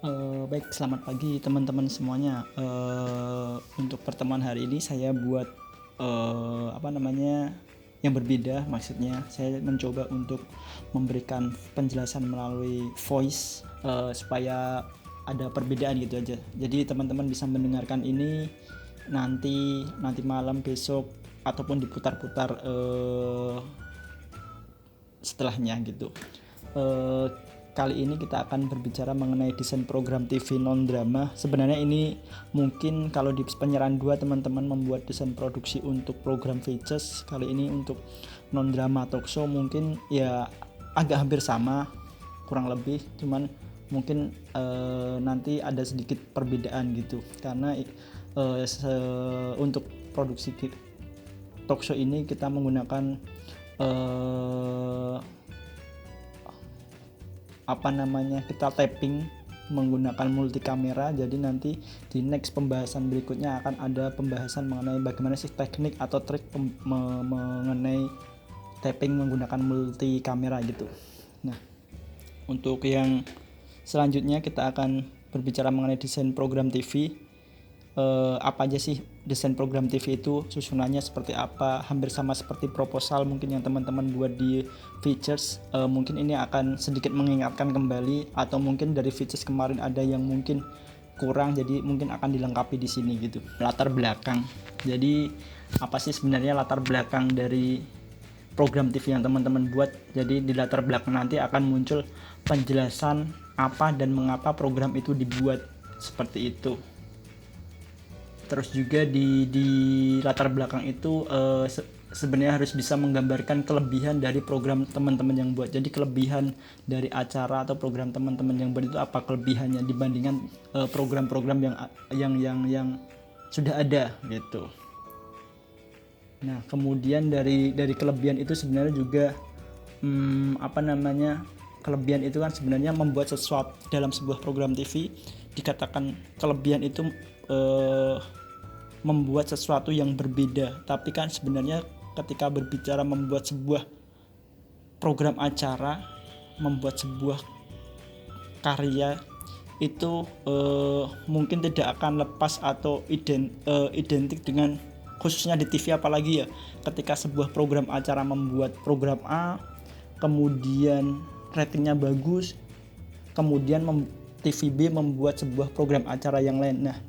Baik, selamat pagi teman-teman semuanya. Untuk pertemuan hari ini saya buat yang berbeda. Maksudnya saya mencoba untuk memberikan penjelasan melalui voice supaya ada perbedaan gitu aja. Jadi teman-teman bisa mendengarkan ini nanti malam, besok, ataupun diputar-putar setelahnya gitu. Eh, Kali ini kita akan berbicara mengenai desain program TV non drama. Sebenarnya ini mungkin kalau di penyerahan 2 teman-teman membuat desain produksi untuk program features, kali ini untuk non drama talk show mungkin ya agak hampir sama kurang lebih, cuman mungkin nanti ada sedikit perbedaan gitu karena untuk produksi talk show ini kita menggunakan kita tapping menggunakan multi kamera. Jadi nanti di next pembahasan berikutnya akan ada pembahasan mengenai bagaimana sih teknik atau trik mengenai tapping menggunakan multi kamera gitu. Nah, untuk yang selanjutnya kita akan berbicara mengenai desain program TV. Apa aja sih desain program TV itu, susunannya seperti apa, hampir sama seperti proposal mungkin yang teman-teman buat di features. Mungkin ini akan sedikit mengingatkan kembali, atau mungkin dari features kemarin ada yang mungkin kurang, jadi mungkin akan dilengkapi di sini gitu. Latar belakang, jadi apa sih sebenarnya latar belakang dari program TV yang teman-teman buat. Jadi di latar belakang nanti akan muncul penjelasan apa dan mengapa program itu dibuat seperti itu. Terus juga di latar belakang itu sebenarnya harus bisa menggambarkan kelebihan dari program teman-teman yang buat. Jadi kelebihan dari acara atau program teman-teman yang buat itu apa kelebihannya dibandingkan program-program yang sudah ada gitu. Nah, kemudian dari kelebihan itu sebenarnya juga kelebihan itu kan sebenarnya membuat sesuatu dalam sebuah program TV. Dikatakan kelebihan itu membuat sesuatu yang berbeda, tapi kan sebenarnya ketika berbicara membuat sebuah program acara, membuat sebuah karya itu mungkin tidak akan lepas atau identik dengan, khususnya di TV apalagi ya, ketika sebuah program acara membuat program A, kemudian ratingnya bagus, kemudian TV B membuat sebuah program acara yang lain. Nah,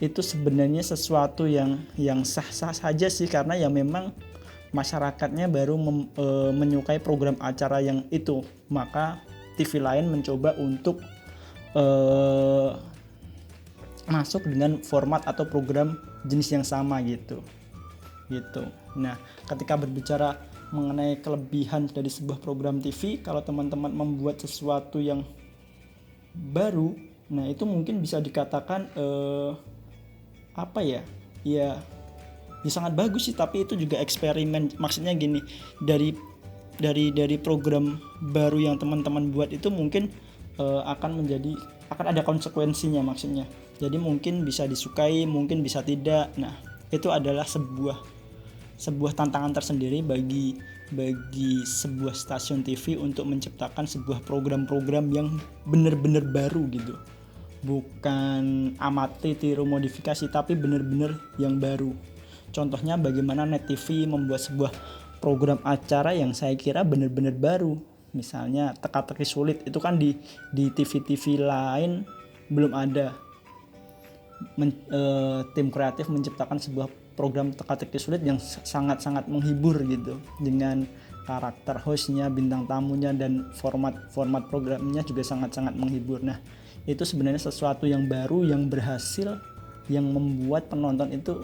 itu sebenarnya sesuatu yang sah-sah saja sih, karena ya memang masyarakatnya baru menyukai program acara yang itu, maka TV lain mencoba untuk masuk dengan format atau program jenis yang sama gitu. Nah, ketika berbicara mengenai kelebihan dari sebuah program TV, kalau teman-teman membuat sesuatu yang baru, nah itu mungkin bisa dikatakan ya sangat bagus sih, tapi itu juga eksperimen. Maksudnya gini, dari program baru yang teman-teman buat itu mungkin akan ada konsekuensinya maksudnya. Jadi mungkin bisa disukai, mungkin bisa tidak. Nah, itu adalah sebuah tantangan tersendiri bagi sebuah stasiun TV untuk menciptakan sebuah program-program yang benar-benar baru gitu. Bukan amati tiru modifikasi, tapi benar-benar yang baru. Contohnya bagaimana Net TV membuat sebuah program acara yang saya kira benar-benar baru. Misalnya teka-teki sulit, itu kan di TV-TV lain belum ada. Tim kreatif menciptakan sebuah program teka-teki sulit yang sangat-sangat menghibur gitu, dengan karakter hostnya, bintang tamunya, dan format programnya juga sangat-sangat menghibur. Nah, itu sebenarnya sesuatu yang baru, yang berhasil, yang membuat penonton itu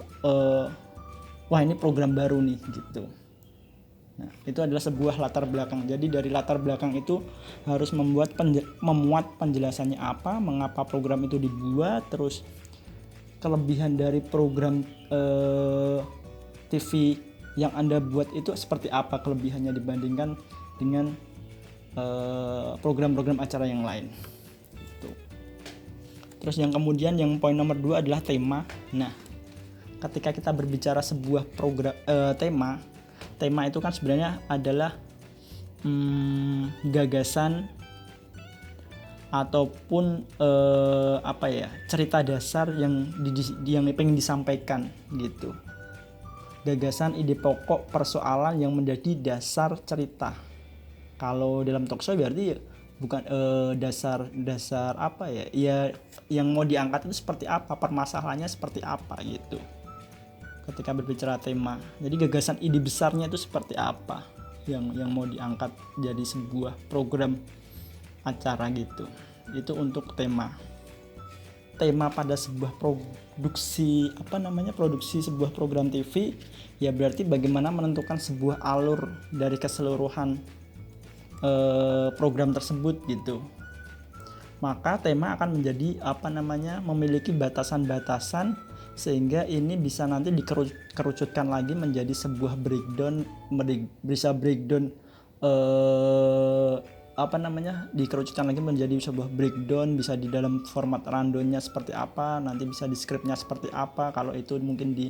wah ini program baru nih gitu. Nah, itu adalah sebuah latar belakang. Jadi dari latar belakang itu harus memuat penjelasannya apa, mengapa program itu dibuat, terus kelebihan dari program TV yang Anda buat itu seperti apa kelebihannya dibandingkan dengan program-program acara yang lain. Terus yang kemudian yang poin nomor 2 adalah tema. Nah, ketika kita berbicara sebuah program tema itu kan sebenarnya adalah gagasan ataupun cerita dasar yang pengen disampaikan gitu. Gagasan, ide pokok, persoalan yang menjadi dasar cerita. Kalau dalam talkshow berarti bukan dasar yang mau diangkat itu seperti apa, permasalahannya seperti apa gitu ketika berbicara tema. Jadi gagasan, ide besarnya itu seperti apa yang mau diangkat jadi sebuah program acara gitu. Itu untuk tema pada sebuah produksi sebuah program TV ya, berarti bagaimana menentukan sebuah alur dari keseluruhan program tersebut gitu. Maka tema akan menjadi memiliki batasan-batasan sehingga ini bisa nanti dikerucutkan lagi menjadi sebuah breakdown, dikerucutkan lagi menjadi sebuah breakdown, bisa di dalam format rundownnya seperti apa, nanti bisa di scriptnya seperti apa, kalau itu mungkin di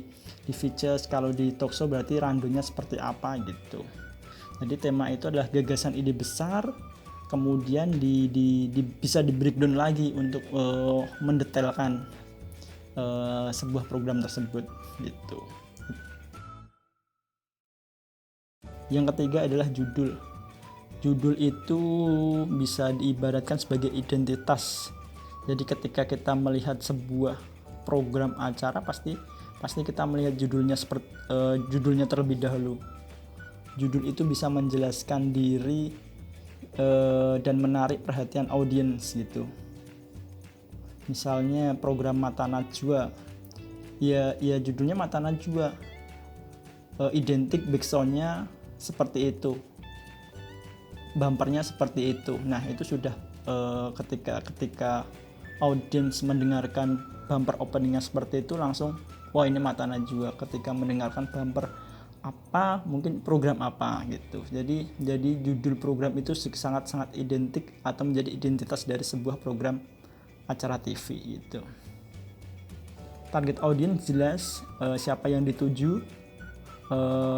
features, kalau di talkshow berarti rundownnya seperti apa gitu. Jadi tema itu adalah gagasan, ide besar, kemudian bisa di breakdown lagi untuk mendetailkan sebuah program tersebut gitu. Yang ketiga adalah judul. Judul itu bisa diibaratkan sebagai identitas. Jadi ketika kita melihat sebuah program acara pasti kita melihat judulnya terlebih dahulu. Judul itu bisa menjelaskan diri dan menarik perhatian audiens gitu. Misalnya program Mata Najwa, ya judulnya Mata Najwa, identik backsoundnya seperti itu, bumpernya seperti itu. Nah itu sudah ketika audiens mendengarkan bumper openingnya seperti itu langsung wah ini Mata Najwa. Ketika mendengarkan bumper apa, mungkin program apa gitu. Jadi judul program itu sangat identik atau menjadi identitas dari sebuah program acara TV gitu. Target audiens jelas, siapa yang dituju.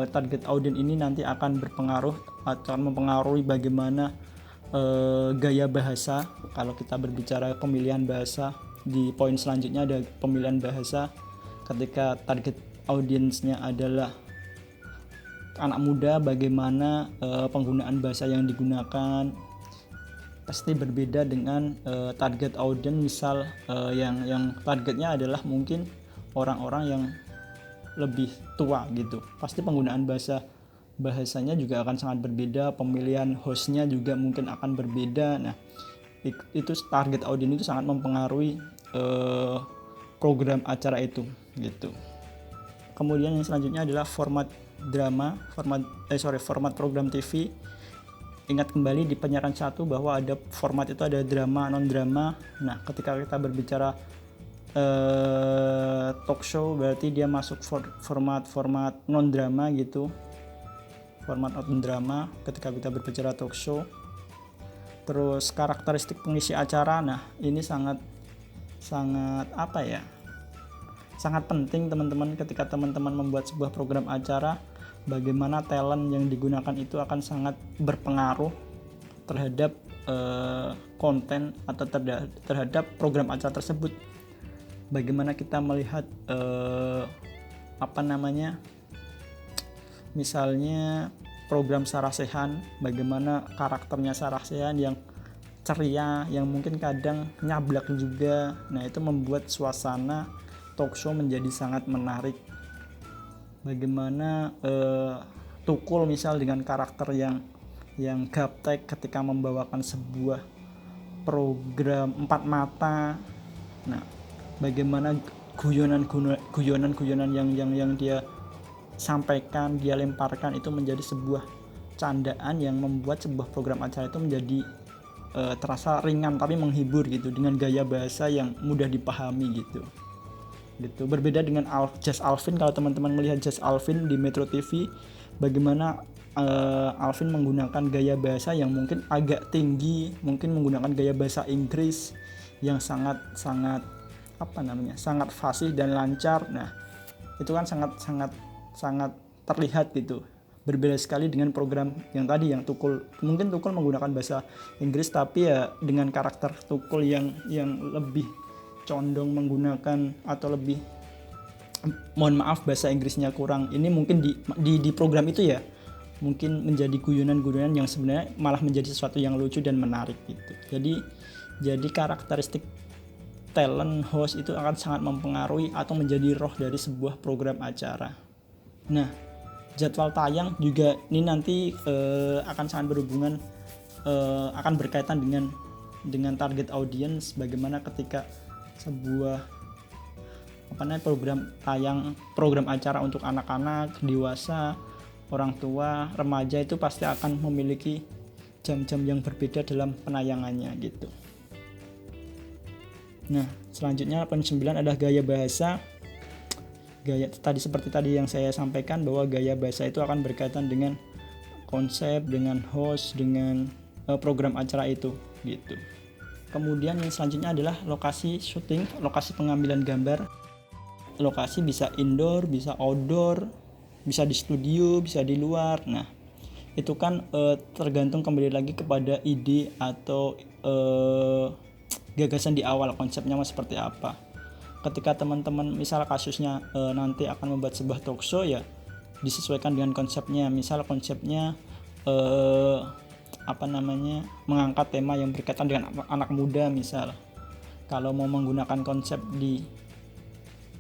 Target audiens ini nanti akan mempengaruhi bagaimana gaya bahasa. Kalau kita berbicara pemilihan bahasa, di poin selanjutnya ada pemilihan bahasa. Ketika target audiensnya adalah anak muda, bagaimana penggunaan bahasa yang digunakan pasti berbeda dengan target audiens misal yang targetnya adalah mungkin orang-orang yang lebih tua gitu. Pasti penggunaan bahasanya juga akan sangat berbeda, pemilihan hostnya juga mungkin akan berbeda. Nah itu target audiens itu sangat mempengaruhi program acara itu gitu. Kemudian yang selanjutnya adalah format program TV. Ingat kembali di penyiaran 1 bahwa ada format itu ada drama, non drama. Nah ketika kita berbicara talk show berarti dia masuk format non drama gitu, format non drama ketika kita berbicara talk show. Terus karakteristik pengisi acara, nah ini sangat sangat penting teman-teman. Ketika teman-teman membuat sebuah program acara, bagaimana talent yang digunakan itu akan sangat berpengaruh terhadap konten atau terhadap program acara tersebut. Bagaimana kita melihat misalnya program Sarah Sechan, bagaimana karakternya Sarah Sechan yang ceria, yang mungkin kadang nyablak juga. Nah itu membuat suasana talk show menjadi sangat menarik. Bagaimana Tukul misal dengan karakter yang gaptek ketika membawakan sebuah program Empat Mata. Nah bagaimana guyonan yang dia sampaikan, dia lemparkan itu menjadi sebuah candaan yang membuat sebuah program acara itu menjadi terasa ringan tapi menghibur gitu, dengan gaya bahasa yang mudah dipahami gitu. Berbeda dengan Jazz Alvin. Kalau teman-teman melihat Jazz Alvin di Metro TV, bagaimana Alvin menggunakan gaya bahasa yang mungkin agak tinggi, mungkin menggunakan gaya bahasa Inggris yang sangat fasih dan lancar. Nah itu kan sangat terlihat gitu berbeda sekali dengan program yang tadi, yang Tukul. Mungkin Tukul menggunakan bahasa Inggris, tapi ya dengan karakter Tukul yang lebih condong menggunakan atau lebih, mohon maaf bahasa Inggrisnya kurang, ini mungkin di program itu ya mungkin menjadi guyonan-guyonan yang sebenarnya malah menjadi sesuatu yang lucu dan menarik gitu. Jadi karakteristik talent host itu akan sangat mempengaruhi atau menjadi roh dari sebuah program acara. Nah, jadwal tayang juga ini nanti akan sangat berhubungan, akan berkaitan dengan target audience. Bagaimana ketika sebuah program acara untuk anak-anak, dewasa, orang tua, remaja itu pasti akan memiliki jam-jam yang berbeda dalam penayangannya gitu. Nah, selanjutnya poin 9 adalah gaya bahasa. Seperti tadi yang saya sampaikan, bahwa gaya bahasa itu akan berkaitan dengan konsep, dengan host, dengan program acara itu gitu. Kemudian yang selanjutnya adalah lokasi syuting, lokasi pengambilan gambar. Lokasi bisa indoor, bisa outdoor, bisa di studio, bisa di luar. Nah, itu kan tergantung kembali lagi kepada ide atau gagasan di awal, konsepnya seperti apa. Ketika teman-teman misal kasusnya nanti akan membuat sebuah talk show, ya disesuaikan dengan konsepnya. Misal konsepnya mengangkat tema yang berkaitan dengan anak muda misal. Kalau mau menggunakan konsep di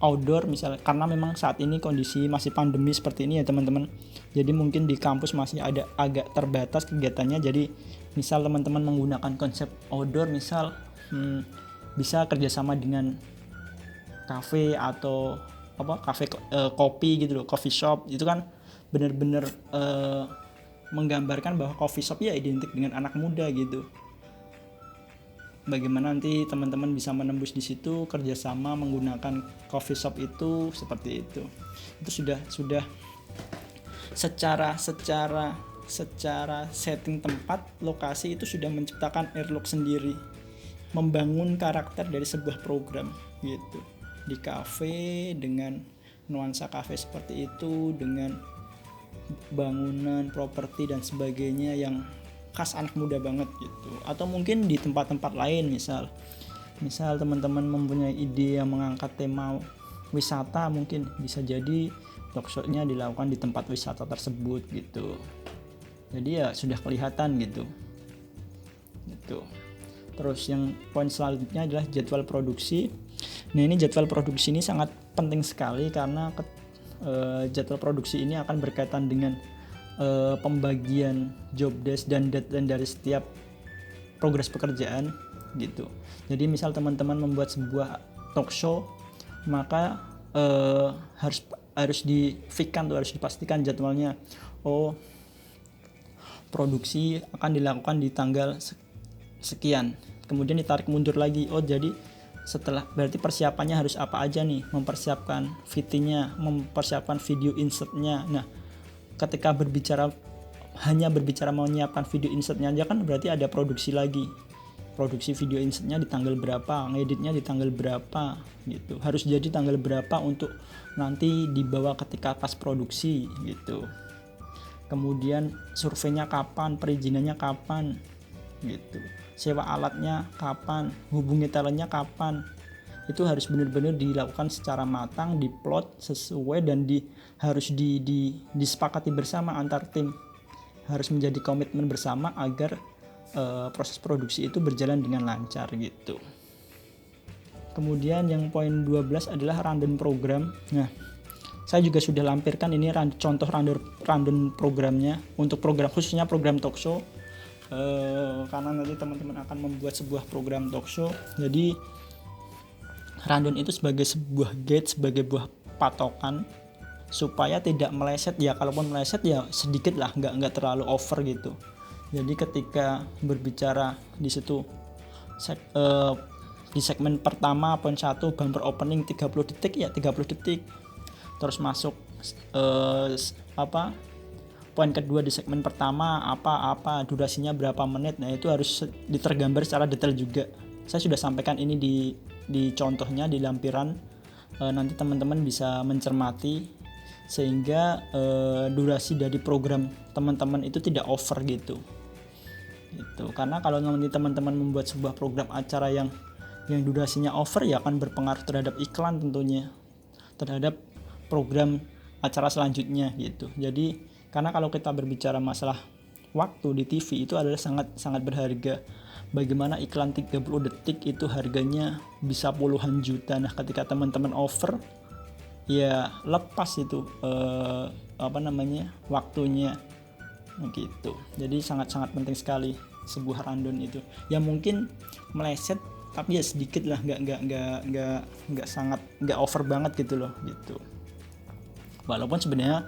outdoor misal, karena memang saat ini kondisi masih pandemi seperti ini ya teman-teman, jadi mungkin di kampus masih ada agak terbatas kegiatannya. Jadi misal teman-teman menggunakan konsep outdoor, misal bisa kerjasama dengan kafe atau kopi gitu loh, coffee shop. Itu kan benar-benar menggambarkan bahwa coffee shop ya identik dengan anak muda gitu. Bagaimana nanti teman-teman bisa menembus di situ, kerjasama menggunakan coffee shop itu seperti itu. Itu sudah secara setting tempat, lokasi itu sudah menciptakan airlock sendiri, membangun karakter dari sebuah program gitu. Di kafe dengan nuansa kafe seperti itu, dengan bangunan, properti dan sebagainya yang khas anak muda banget gitu. Atau mungkin di tempat-tempat lain, misal teman-teman mempunyai ide yang mengangkat tema wisata, mungkin bisa jadi talk show-nya dilakukan di tempat wisata tersebut gitu. Jadi ya sudah kelihatan gitu. Terus yang poin selanjutnya adalah jadwal produksi. Nah, ini jadwal produksi ini sangat penting sekali, karena jadwal produksi ini akan berkaitan dengan pembagian job desk dan deadline dari setiap progres pekerjaan gitu. Jadi misal teman-teman membuat sebuah talk show, maka harus dipastikan jadwalnya. Produksi akan dilakukan di tanggal sekian, kemudian ditarik mundur lagi. Jadi berarti persiapannya harus apa aja nih? Mempersiapkan VT-nya, mempersiapkan video insert-nya. Nah, ketika hanya berbicara menyiapkan video insertnya aja kan berarti ada produksi lagi. Produksi video insertnya di tanggal berapa, ngeditnya di tanggal berapa gitu. Harus jadi tanggal berapa untuk nanti dibawa ketika pas produksi gitu. Kemudian surveinya kapan, perizinannya kapan gitu. Sewa alatnya kapan, hubungi talentnya kapan. Itu harus benar-benar dilakukan secara matang, diplot sesuai, dan harus disepakati bersama antar tim. Harus menjadi komitmen bersama agar proses produksi itu berjalan dengan lancar gitu. Kemudian yang poin 12 adalah rundown program. Nah, saya juga sudah lampirkan ini contoh rundown programnya untuk program, khususnya program talk show. Karena nanti teman-teman akan membuat sebuah program talk show. Jadi rundown itu sebagai sebuah guide, sebagai buah patokan supaya tidak meleset. Ya kalaupun meleset ya sedikit lah, nggak terlalu over gitu. Jadi ketika berbicara di situ di segmen pertama poin 1 bumper opening 30 detik ya 30 detik. Terus masuk poin kedua di segmen pertama apa durasinya berapa menit. Nah, itu harus ditergambar secara detail juga. Saya sudah sampaikan ini di contohnya di lampiran, nanti teman-teman bisa mencermati sehingga durasi dari program teman-teman itu tidak over gitu. Karena kalau nanti teman-teman membuat sebuah program acara yang durasinya over, ya akan berpengaruh terhadap iklan tentunya, terhadap program acara selanjutnya gitu. Jadi karena kalau kita berbicara masalah waktu di TV itu adalah sangat berharga. Bagaimana iklan 30 detik itu harganya bisa puluhan juta. Nah, ketika teman-teman over, ya lepas itu waktunya gitu. Jadi sangat penting sekali sebuah rundown itu. Ya mungkin meleset tapi ya sedikit lah, nggak over banget gitu loh gitu. Walaupun sebenarnya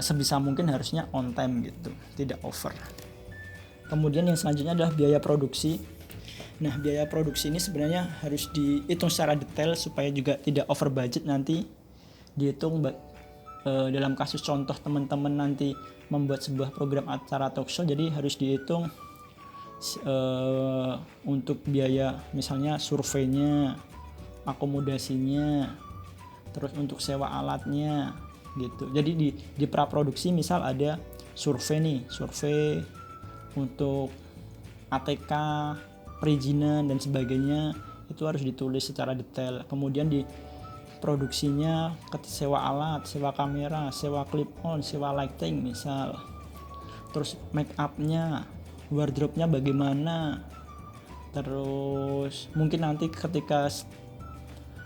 sebisa mungkin harusnya on time gitu, tidak over. Kemudian yang selanjutnya adalah biaya produksi. Nah, biaya produksi ini sebenarnya harus dihitung secara detail supaya juga tidak over budget. Nanti dihitung dalam kasus contoh teman-teman nanti membuat sebuah program acara talk show, jadi harus dihitung untuk biaya misalnya surveinya, akomodasinya, terus untuk sewa alatnya gitu. Jadi di praproduksi misal ada survei untuk ATK, perizinan dan sebagainya, itu harus ditulis secara detail. Kemudian di produksinya sewa alat, sewa kamera, sewa clip on, sewa lighting misal. Terus make up-nya, wardrobe-nya bagaimana. Terus mungkin nanti ketika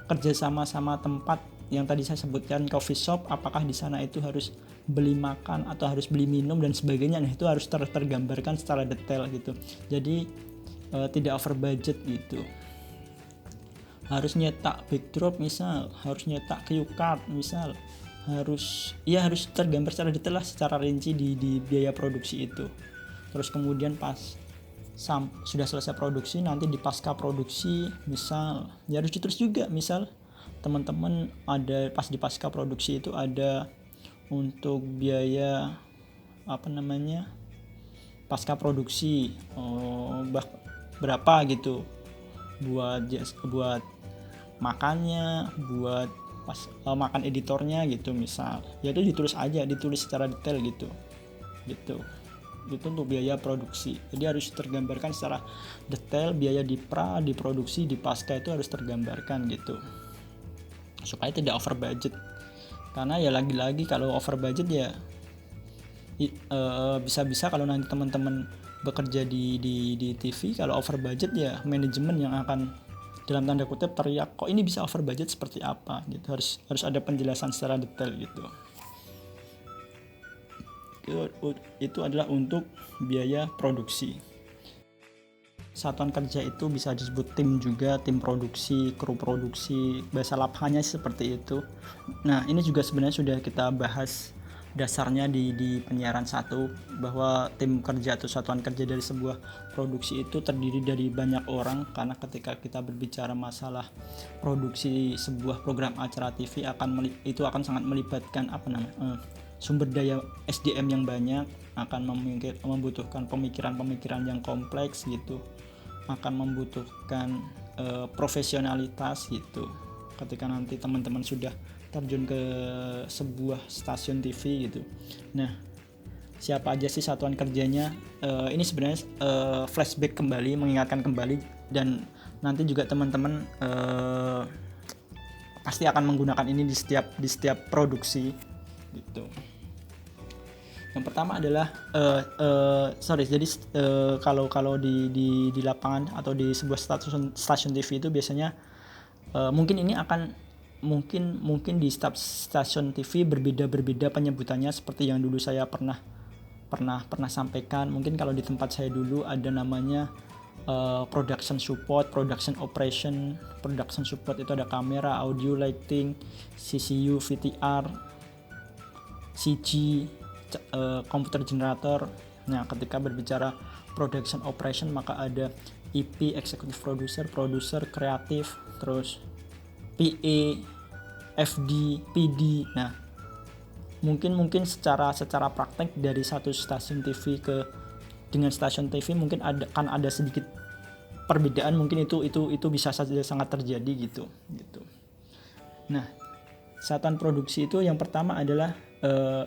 kerja sama tempat yang tadi saya sebutkan coffee shop, apakah di sana itu harus beli makan atau harus beli minum dan sebagainya. Nah, itu harus tergambarkan secara detail gitu. Jadi tidak over budget gitu. Harus nyetak backdrop misal, harus nyetak cue card misal, harus tergambar secara detail lah, secara rinci di biaya produksi itu. Terus kemudian pas sudah selesai produksi, nanti di pasca produksi misal ya harus ditulis juga, misal teman-teman ada pas di pasca produksi itu ada untuk biaya pasca produksi berapa gitu, buat makannya, buat makan editornya gitu misal, ya itu ditulis secara detail gitu. Itu untuk biaya produksi. Jadi harus tergambarkan secara detail biaya di produksi, di pasca itu harus tergambarkan gitu, supaya tidak over budget. Karena ya lagi-lagi kalau over budget ya bisa-bisa kalau nanti teman-teman bekerja di TV, kalau over budget ya manajemen yang akan dalam tanda kutip teriak, kok ini bisa over budget seperti apa gitu. Harus ada penjelasan secara detail gitu. Itu adalah untuk biaya produksi. Satuan kerja itu bisa disebut tim juga, tim produksi, kru produksi, bahasa lapangannya seperti itu. Nah, ini juga sebenarnya sudah kita bahas dasarnya di penyiaran 1, bahwa tim kerja atau satuan kerja dari sebuah produksi itu terdiri dari banyak orang. Karena ketika kita berbicara masalah produksi sebuah program acara TV itu akan sangat melibatkan sumber daya SDM yang banyak, akan membutuhkan pemikiran yang kompleks gitu, akan membutuhkan profesionalitas gitu ketika nanti teman-teman sudah terjun ke sebuah stasiun TV gitu. Nah, siapa aja sih satuan kerjanya? Ini sebenarnya flashback kembali, mengingatkan kembali, dan nanti juga teman-teman pasti akan menggunakan ini di setiap produksi gitu. Yang pertama adalah kalau di lapangan atau di sebuah stasiun TV itu biasanya mungkin ini akan mungkin di setiap stasiun TV berbeda penyebutannya, seperti yang dulu saya pernah sampaikan. Mungkin kalau di tempat saya dulu ada namanya production support, production operation. Production support itu ada kamera, audio, lighting, CCU, VTR, CG, komputer generator. Nah, ketika berbicara production operation maka ada EP, executive producer, kreatif, terus PA, FD, PD. Nah, mungkin secara praktek dari satu stasiun TV dengan stasiun TV mungkin ada sedikit perbedaan, mungkin itu bisa saja sangat terjadi gitu. Nah, satuan produksi itu yang pertama adalah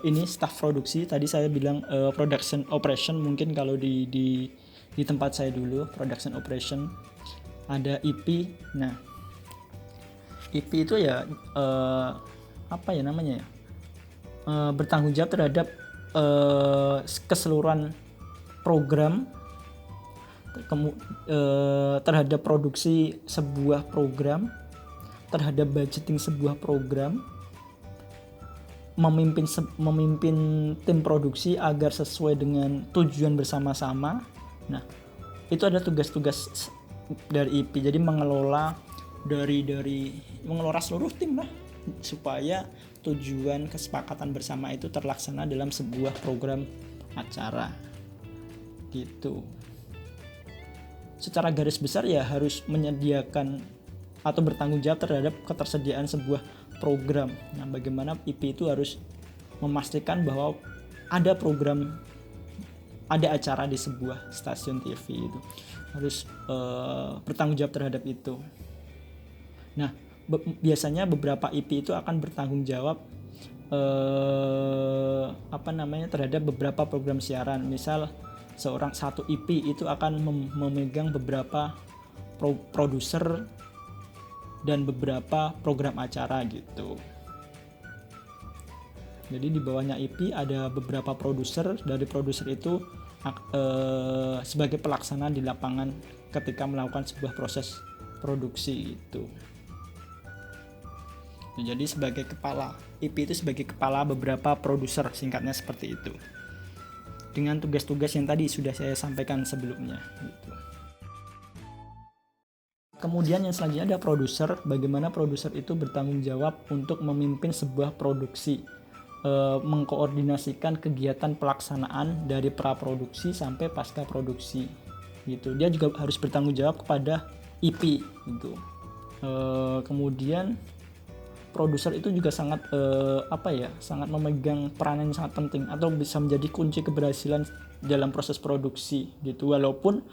ini staf produksi. Tadi saya bilang production operation, mungkin kalau di tempat saya dulu production operation. Ada IP. Nah, IP itu ya apa ya namanya ya, bertanggung jawab terhadap keseluruhan program, terhadap produksi sebuah program, terhadap budgeting sebuah program, memimpin tim produksi agar sesuai dengan tujuan bersama-sama. Nah, itu ada tugas-tugas dari IP. Jadi mengelola mengelola seluruh tim lah, supaya tujuan kesepakatan bersama itu terlaksana dalam sebuah program acara gitu. Secara garis besar ya harus menyediakan atau bertanggung jawab terhadap ketersediaan sebuah program. Nah, bagaimana IP itu harus memastikan bahwa ada program, ada acara di sebuah stasiun TV itu harus bertanggung jawab terhadap itu. Nah, biasanya beberapa IP itu akan bertanggung jawab terhadap beberapa program siaran. Misal satu IP itu akan memegang beberapa produser dan beberapa program acara gitu. Jadi di bawahnya IP ada beberapa produser. Dari produser itu sebagai pelaksana di lapangan ketika melakukan sebuah proses produksi itu. Jadi sebagai kepala IP itu sebagai kepala beberapa produser, singkatnya seperti itu, dengan tugas-tugas yang tadi sudah saya sampaikan sebelumnya gitu. Kemudian yang selanjutnya ada produser. Bagaimana produser itu bertanggung jawab untuk memimpin sebuah produksi, mengkoordinasikan kegiatan pelaksanaan dari praproduksi sampai pasca produksi gitu. Dia juga harus bertanggung jawab kepada IP gitu. Kemudian produser itu juga sangat sangat memegang peranan yang sangat penting atau bisa menjadi kunci keberhasilan dalam proses produksi gitu. Walaupun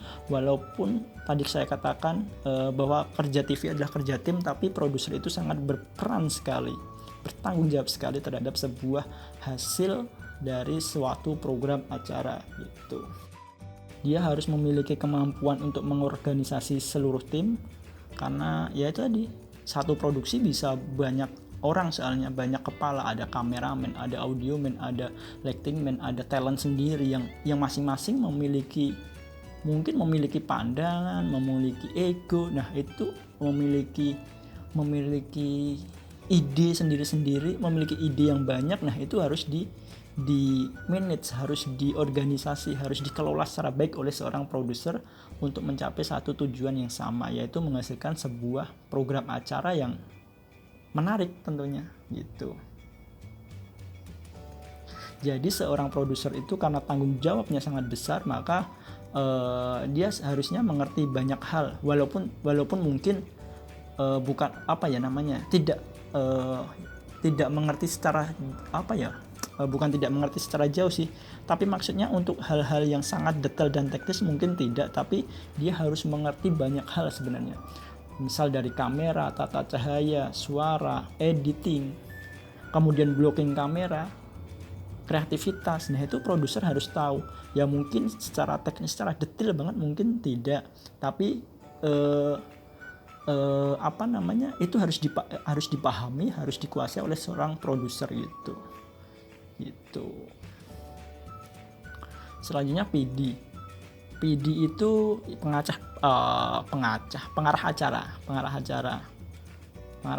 tadi saya katakan bahwa kerja TV adalah kerja tim, tapi produser itu sangat berperan sekali, bertanggung jawab sekali terhadap sebuah hasil dari suatu program acara gitu. Dia harus memiliki kemampuan untuk mengorganisasi seluruh tim, karena ya itu tadi, satu produksi bisa banyak orang, soalnya banyak kepala, ada kameramen, ada audioman, ada lighting man, ada talent sendiri yang masing-masing memiliki pandangan, memiliki ego. Nah, itu memiliki ide sendiri-sendiri, memiliki ide yang banyak. Nah, itu harus di manage, harus diorganisasi, harus dikelola secara baik oleh seorang produser untuk mencapai satu tujuan yang sama, yaitu menghasilkan sebuah program acara yang menarik tentunya gitu. Jadi seorang produser itu karena tanggung jawabnya sangat besar, maka dia harusnya mengerti banyak hal, walaupun mungkin tidak mengerti secara bukan tidak mengerti secara jauh sih, tapi maksudnya untuk hal-hal yang sangat detail dan teknis mungkin tidak, tapi dia harus mengerti banyak hal sebenarnya. Misal dari kamera, tata cahaya, suara, editing, kemudian blocking kamera, kreativitas. Nah, itu produser harus tahu. Ya mungkin secara teknis, secara detail banget mungkin tidak, tapi itu harus dipahami, harus dikuasai oleh seorang produser gitu. Selanjutnya PD itu pengarah acara. Pengarah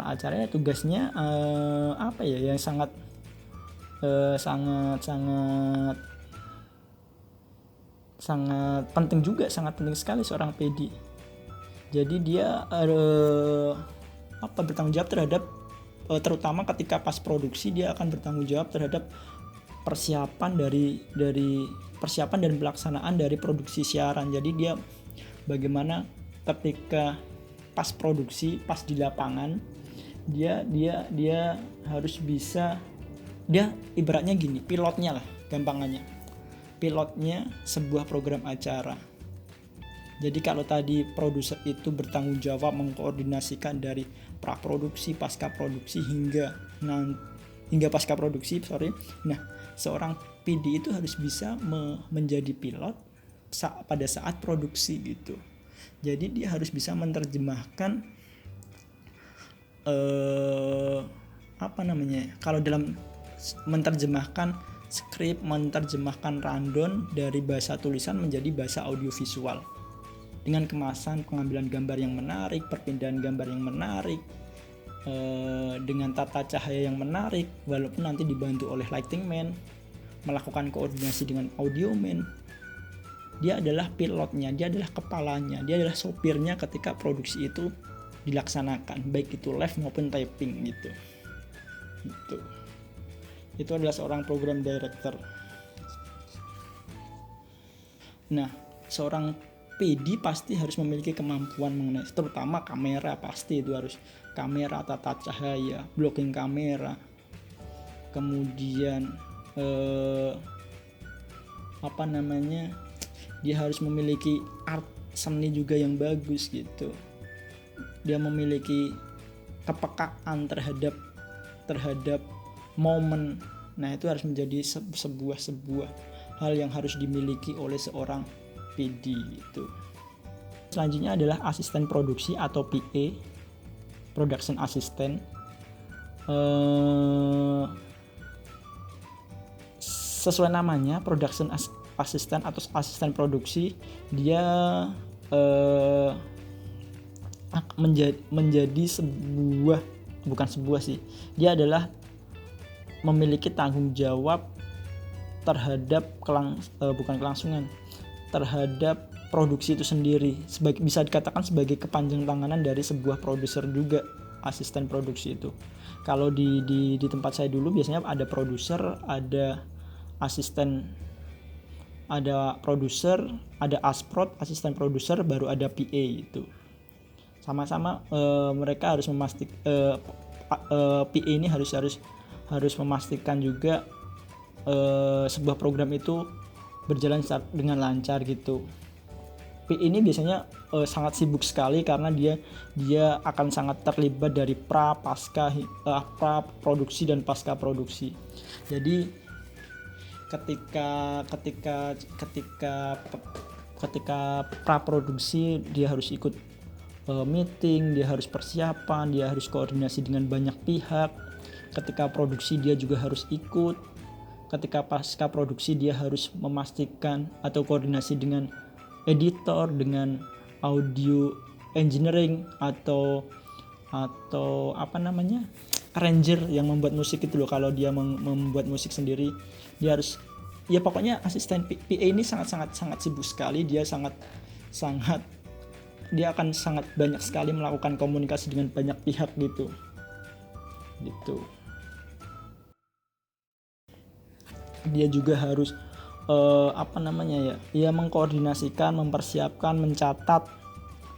acaranya tugasnya yang sangat penting juga, sangat penting sekali seorang PD. Jadi dia bertanggung jawab terhadap terutama ketika pas produksi, dia akan bertanggung jawab terhadap persiapan dan pelaksanaan dari produksi siaran. Jadi dia bagaimana ketika pas produksi, pas di lapangan, dia harus bisa, dia ibaratnya gini, pilotnya lah gampangannya, pilotnya sebuah program acara. Jadi kalau tadi produser itu bertanggung jawab mengkoordinasikan dari praproduksi, pasca produksi hingga pasca produksi, Nah, seorang PD itu harus bisa menjadi pilot pada saat produksi gitu. Jadi dia harus bisa menerjemahkan kalau dalam menerjemahkan skrip, menerjemahkan rundown dari bahasa tulisan menjadi bahasa audiovisual dengan kemasan pengambilan gambar yang menarik, perpindahan gambar yang menarik, dengan tata cahaya yang menarik, walaupun nanti dibantu oleh lighting man, melakukan koordinasi dengan audio man. Dia adalah pilotnya, dia adalah kepalanya, dia adalah sopirnya ketika produksi itu dilaksanakan, baik itu live maupun taping gitu. Itu adalah seorang program director. Nah, seorang PD pasti harus memiliki kemampuan mengenai terutama kamera, pasti itu harus kamera, tata cahaya, blocking kamera, kemudian dia harus memiliki art seni juga yang bagus gitu. Dia memiliki kepekaan terhadap momen. Nah, itu harus menjadi sebuah hal yang harus dimiliki oleh seorang PD itu. Selanjutnya adalah asisten produksi atau PA, production assistant. Sesuai namanya, production assistant atau asisten produksi, dia menjadi dia adalah memiliki tanggung jawab terhadap terhadap produksi itu sendiri, bisa dikatakan sebagai kepanjang tanganan dari sebuah produser juga, asisten produksi itu. Kalau di tempat saya dulu biasanya ada produser, ada asisten, ada produser, ada asprod, asisten produser, baru ada PA itu. Sama-sama mereka harus memastikan PA ini harus memastikan juga sebuah program itu berjalan dengan lancar gitu. PA ini biasanya sangat sibuk sekali karena dia akan sangat terlibat dari pra produksi dan pasca produksi. Jadi ketika pra produksi dia harus ikut meeting, dia harus persiapan, dia harus koordinasi dengan banyak pihak. Ketika produksi dia juga harus ikut. Ketika pasca produksi dia harus memastikan atau koordinasi dengan editor, dengan audio engineering atau arranger yang membuat musik itu loh. Kalau dia membuat musik sendiri, dia harus, ya pokoknya asisten PA ini sangat sibuk sekali. Dia dia akan sangat banyak sekali melakukan komunikasi dengan banyak pihak gitu. Dia juga harus mengkoordinasikan, mempersiapkan, mencatat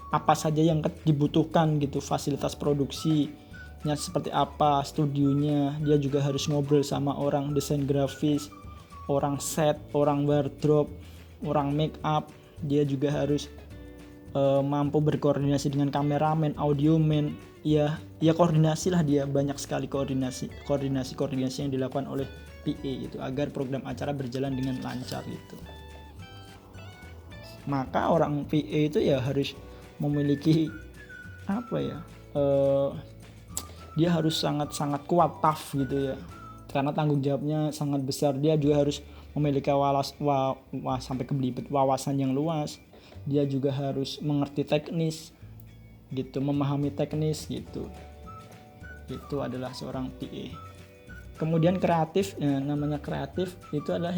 apa saja yang dibutuhkan gitu, fasilitas produksinya seperti apa, studionya. Dia juga harus ngobrol sama orang desain grafis, orang set, orang wardrobe, orang make up. Dia juga harus mampu berkoordinasi dengan kameramen, audioman. Ya koordinasi lah, dia banyak sekali koordinasi yang dilakukan oleh PA itu agar program acara berjalan dengan lancar gitu. Maka orang PA itu ya harus memiliki dia harus sangat kuat, tough gitu ya, karena tanggung jawabnya sangat besar. Dia juga harus memiliki sampai ke belibet wawasan yang luas. Dia juga harus mengerti teknis gitu, memahami teknis gitu. Itu adalah seorang PA. Kemudian kreatif, namanya kreatif itu adalah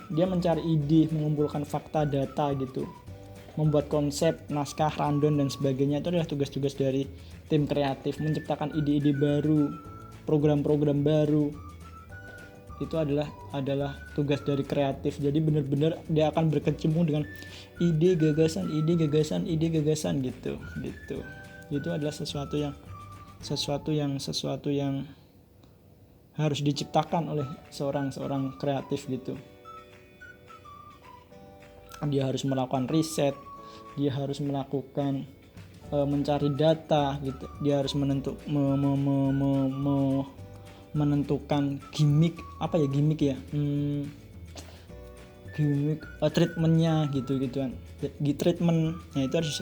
dia mencari ide, mengumpulkan fakta, data gitu, membuat konsep, naskah, rundown dan sebagainya. Itu adalah tugas-tugas dari tim kreatif, menciptakan ide-ide baru, program-program baru. Itu adalah tugas dari kreatif. Jadi benar-benar dia akan berkecimpung dengan ide gagasan gitu. Itu adalah sesuatu yang harus diciptakan oleh seorang kreatif gitu. dia harus melakukan riset, dia harus melakukan mencari data gitu, dia harus menentukan gimmick treatmentnya gitu-gituan di treatmentnya. Itu harus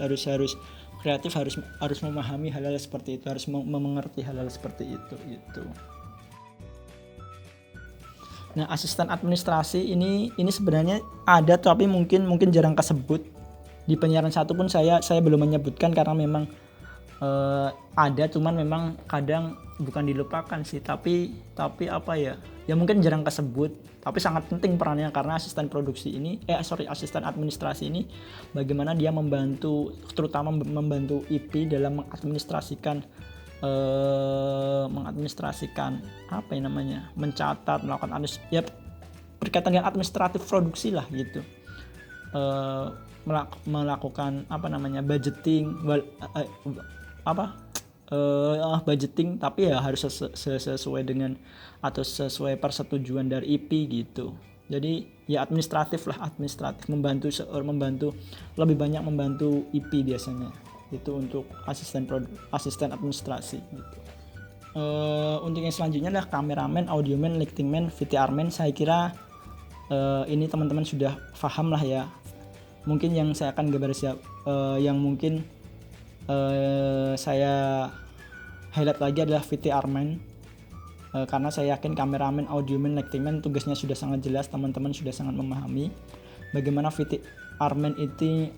kreatif, harus memahami hal-hal seperti itu, harus mengerti hal-hal seperti itu gitu. Nah, asisten administrasi ini sebenarnya ada tapi mungkin jarang kesebut. Di penyiaran satu pun saya belum menyebutkan karena memang ada, cuman memang kadang bukan dilupakan sih, tapi apa ya mungkin jarang kesebut, tapi sangat penting perannya karena asisten administrasi ini bagaimana dia membantu, terutama membantu IP dalam mengadministrasikan mencatat, melakukan berkaitan dengan administratif produksi lah gitu, melakukan budgeting, budgeting, tapi ya harus sesuai dengan atau sesuai persetujuan dari IP gitu. Jadi ya administratif, membantu lebih banyak membantu IP biasanya. Itu untuk asisten administrasi gitu. Untuk yang selanjutnya adalah kameramen, audioman, lightingman, VTR-man. Saya kira ini teman-teman sudah paham lah ya. Mungkin yang saya akan yang mungkin saya highlight lagi adalah VTR-man, karena saya yakin kameramen, audioman, lightingman tugasnya sudah sangat jelas, teman-teman sudah sangat memahami bagaimana VTR-man itu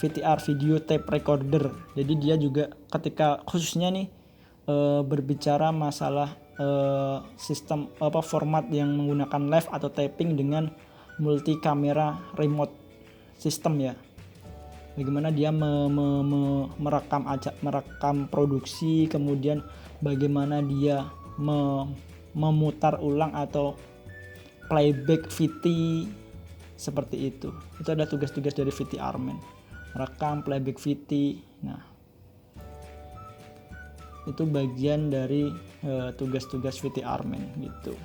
VTR, video tape recorder. Jadi dia juga ketika khususnya nih berbicara masalah sistem format yang menggunakan live atau taping dengan multi kamera remote system ya. Bagaimana dia merekam produksi, kemudian bagaimana dia memutar ulang atau playback VT seperti itu. Itu adalah tugas-tugas dari VTR-man. Rekam, playback VT. Nah, itu bagian dari tugas-tugas VTR-man gitu.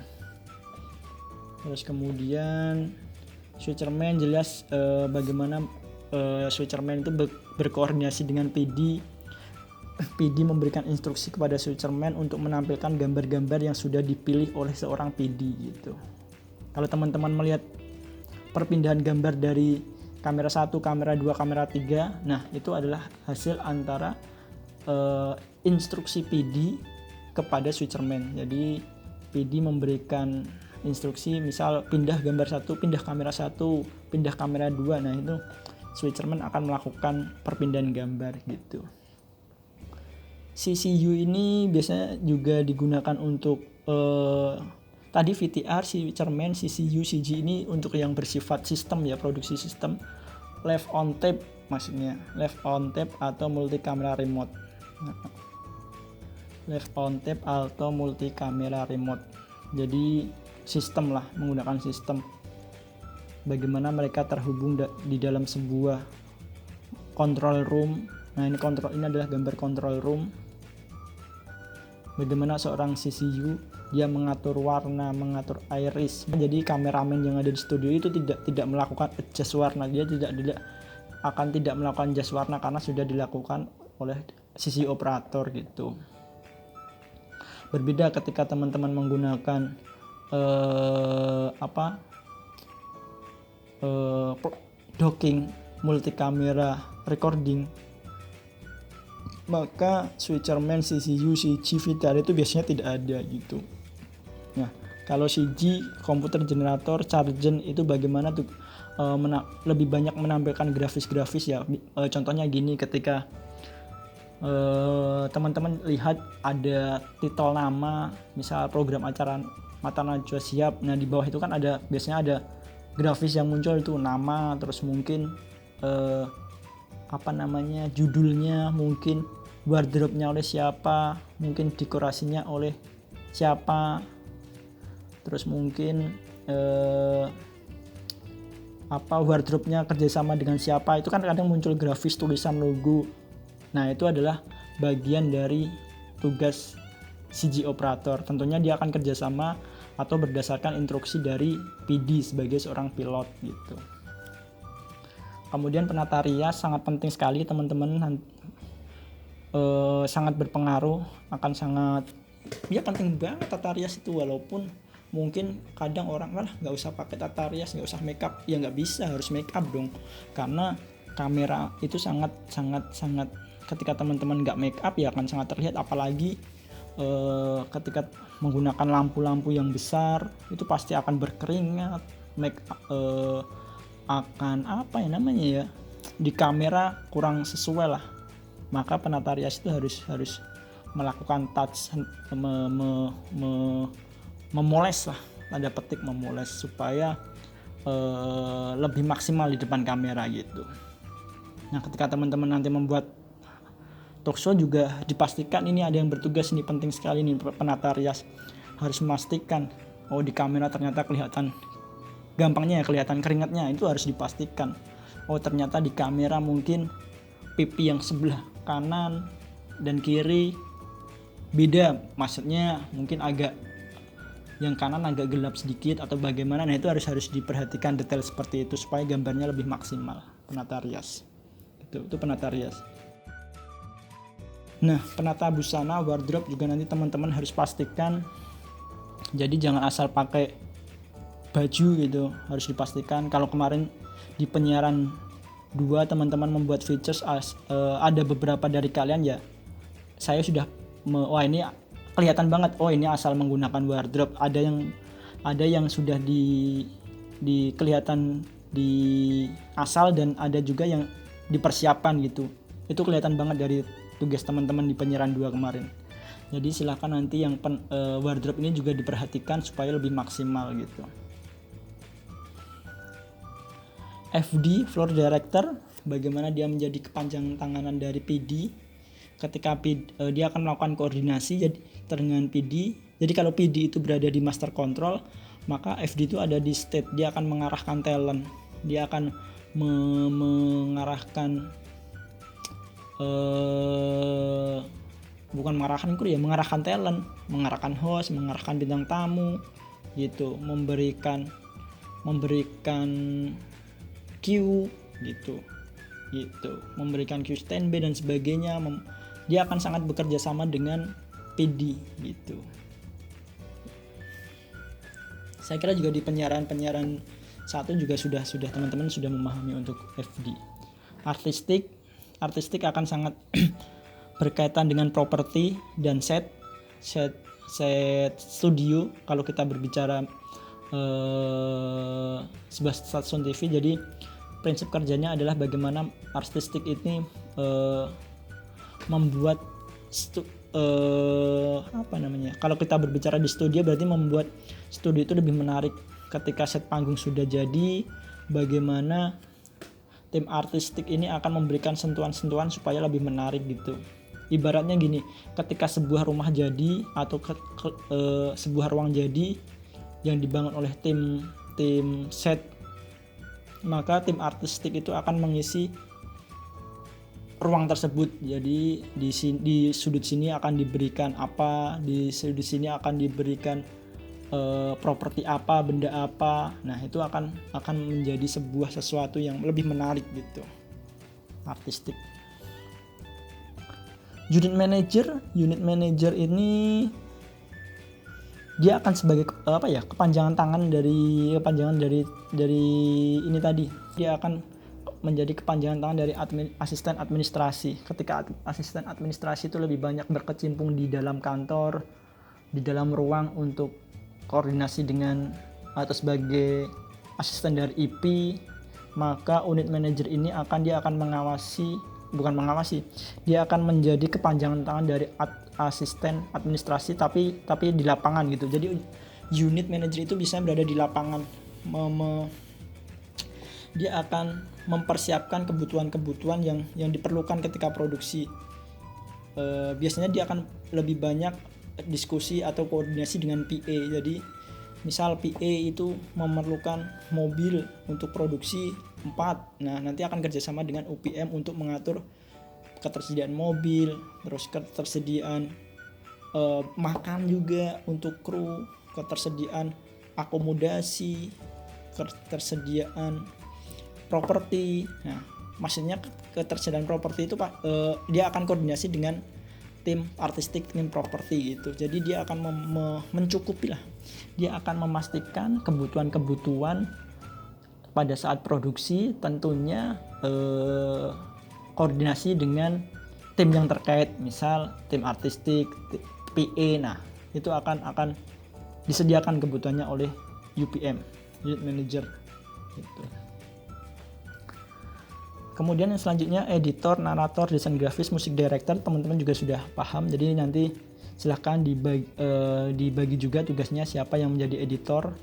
Terus kemudian switcherman, jelas bagaimana switcherman itu berkoordinasi dengan PD. PD memberikan instruksi kepada switcherman untuk menampilkan gambar-gambar yang sudah dipilih oleh seorang PD gitu. Kalau teman-teman melihat perpindahan gambar dari kamera 1, kamera 2, kamera 3, nah itu adalah hasil antara instruksi PD kepada switcherman. Jadi PD memberikan instruksi, misal pindah gambar 1, pindah kamera 1, pindah kamera 2, nah itu switcherman akan melakukan perpindahan gambar gitu. CCU ini biasanya juga digunakan untuk tadi VTR, switcherman, CCU, CG ini untuk yang bersifat sistem ya, produksi sistem. Live on tape, maksudnya live on tape atau multi kamera remote. Live on tape atau multi kamera remote. Jadi sistem lah, menggunakan sistem. Bagaimana mereka terhubung di dalam sebuah control room. Nah, ini adalah gambar control room. Bagaimana seorang CCU dia mengatur warna, mengatur iris. Jadi kameramen yang ada di studio itu tidak melakukan adjust warna, dia tidak melakukan adjust warna karena sudah dilakukan oleh sisi operator gitu. Berbeda ketika teman-teman menggunakan docking multi kamera recording, maka switcherman, CCU, CG, VTR itu biasanya tidak ada gitu. Nah, kalau CG, komputer generator, chargen itu bagaimana tuh lebih banyak menampilkan grafis-grafis ya. Contohnya gini, ketika teman-teman lihat ada titel nama, misal program acara Mata Najwa Shihab. Nah, di bawah itu kan biasanya ada grafis yang muncul itu nama, terus mungkin judulnya, mungkin wardrobe-nya oleh siapa, mungkin dekorasinya oleh siapa, terus mungkin wardrobe-nya kerjasama dengan siapa. Itu kan kadang muncul grafis, tulisan, logo. Nah, itu adalah bagian dari tugas CG operator. Tentunya dia akan kerjasama atau berdasarkan instruksi dari PD sebagai seorang pilot gitu. Kemudian penata rias sangat penting sekali teman-teman, sangat berpengaruh, akan sangat penting banget tata rias itu. Walaupun mungkin kadang orang nggak usah pakai tata rias, nggak usah make up, ya nggak bisa, harus make up dong, karena kamera itu sangat ketika teman-teman nggak make up ya akan sangat terlihat, apalagi ketika menggunakan lampu-lampu yang besar itu pasti akan berkeringat, akan di kamera kurang sesuai lah. Maka penata rias itu harus melakukan touch, memoles lah, tanda petik memoles, supaya lebih maksimal di depan kamera gitu. Nah, ketika teman-teman nanti membuat talkshow juga dipastikan ini ada yang bertugas, ini penting sekali nih, penata rias harus memastikan di kamera ternyata kelihatan, gampangnya ya kelihatan keringatnya, itu harus dipastikan. Ternyata di kamera mungkin pipi yang sebelah kanan dan kiri beda, maksudnya mungkin yang kanan agak gelap sedikit atau bagaimana. Nah, itu harus diperhatikan detail seperti itu supaya gambarnya lebih maksimal. Penata rias itu penata rias. Nah, penata busana wardrobe juga nanti teman-teman harus pastikan, jadi jangan asal pakai baju gitu, harus dipastikan. Kalau kemarin di penyiaran 2 teman-teman membuat features, ada beberapa dari kalian ya, saya sudah ini kelihatan banget, ini asal menggunakan wardrobe. Ada yang sudah di kelihatan di asal, dan ada juga yang dipersiapkan gitu. Itu kelihatan banget dari tugas teman-teman di penyiaran 2 kemarin. Jadi silahkan nanti yang wardrobe ini juga diperhatikan supaya lebih maksimal gitu. FD, floor director, bagaimana dia menjadi kepanjangan tanganan dari PD. Ketika dia akan melakukan koordinasi dengan PD. Jadi kalau PD itu berada di master control, maka FD itu ada di state, dia akan mengarahkan talent, dia akan mengarahkan mengarahkan talent, mengarahkan host, mengarahkan bintang tamu gitu, memberikan cue gitu, memberikan cue standby dan sebagainya. Dia akan sangat bekerja sama dengan PD gitu. Saya kira juga di penyiaran 1 juga sudah teman-teman sudah memahami untuk FD. Artistik akan sangat berkaitan dengan properti dan set studio kalau kita berbicara sebuah stasiun TV. Jadi prinsip kerjanya adalah bagaimana artistik ini membuat kalau kita berbicara di studio berarti membuat studio itu lebih menarik. Ketika set panggung sudah jadi, bagaimana tim artistik ini akan memberikan sentuhan-sentuhan supaya lebih menarik gitu. Ibaratnya gini, ketika sebuah rumah jadi atau sebuah ruang jadi yang dibangun oleh tim set, maka tim artistik itu akan mengisi ruang tersebut. Jadi di sudut sini akan diberikan apa, di sudut sini akan diberikan properti apa, benda apa. Nah, itu akan menjadi sebuah sesuatu yang lebih menarik gitu, artistik. Unit manager ini dia akan sebagai kepanjangan tangan dari ini tadi. Dia akan menjadi kepanjangan tangan dari asisten administrasi. Ketika asisten administrasi itu lebih banyak berkecimpung di dalam kantor, di dalam ruang untuk koordinasi dengan atau sebagai asisten dari IP, maka unit manager ini dia akan dia akan menjadi kepanjangan tangan dari asisten administrasi tapi di lapangan gitu. Jadi unit manager itu bisa berada di lapangan, dia akan mempersiapkan kebutuhan-kebutuhan yang diperlukan ketika produksi. Biasanya dia akan lebih banyak diskusi atau koordinasi dengan PA. Jadi misal PA itu memerlukan mobil untuk produksi 4, nah nanti akan kerjasama dengan UPM untuk mengatur ketersediaan mobil, terus ketersediaan makan juga untuk kru ketersediaan akomodasi, ketersediaan properti. Nah, maksudnya ketersediaan properti itu Pak, dia akan koordinasi dengan tim artistik, tim properti gitu. Jadi dia akan mencukupi lah. Dia akan memastikan kebutuhan-kebutuhan pada saat produksi, tentunya koordinasi dengan tim yang terkait, misal tim artistik, PA. Nah, itu akan disediakan kebutuhannya oleh UPM, Unit Manager gitu. Kemudian yang selanjutnya editor, narator, desain grafis, musik director, teman-teman juga sudah paham. Jadi nanti silahkan dibagi juga tugasnya siapa yang menjadi editor.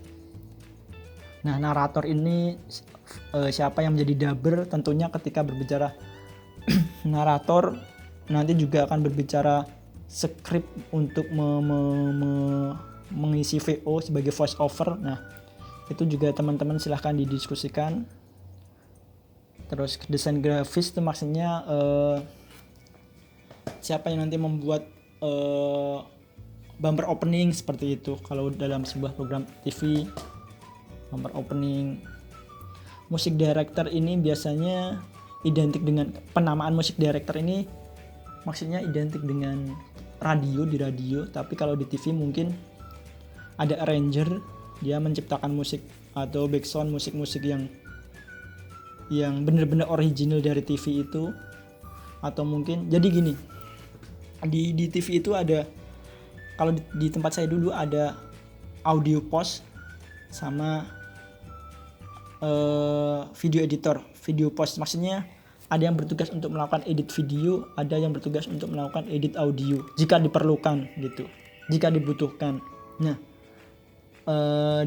Nah, narator ini siapa yang menjadi dubber, tentunya ketika berbicara narator nanti juga akan berbicara skrip untuk mengisi VO sebagai voice over. Nah, itu juga teman-teman silahkan didiskusikan. Terus desain grafis itu maksudnya siapa yang nanti membuat bumper opening seperti itu kalau dalam sebuah program TV, bumper opening. Musik director ini biasanya identik dengan penamaan musik director ini maksudnya identik dengan radio di radio, tapi kalau di TV mungkin ada arranger, dia menciptakan musik atau background musik-musik yang benar-benar original dari TV itu. Atau mungkin jadi gini, di TV itu ada, kalau di tempat saya dulu ada audio post sama video editor. Video post maksudnya ada yang bertugas untuk melakukan edit video, ada yang bertugas untuk melakukan edit audio jika diperlukan gitu, jika dibutuhkan. Nah,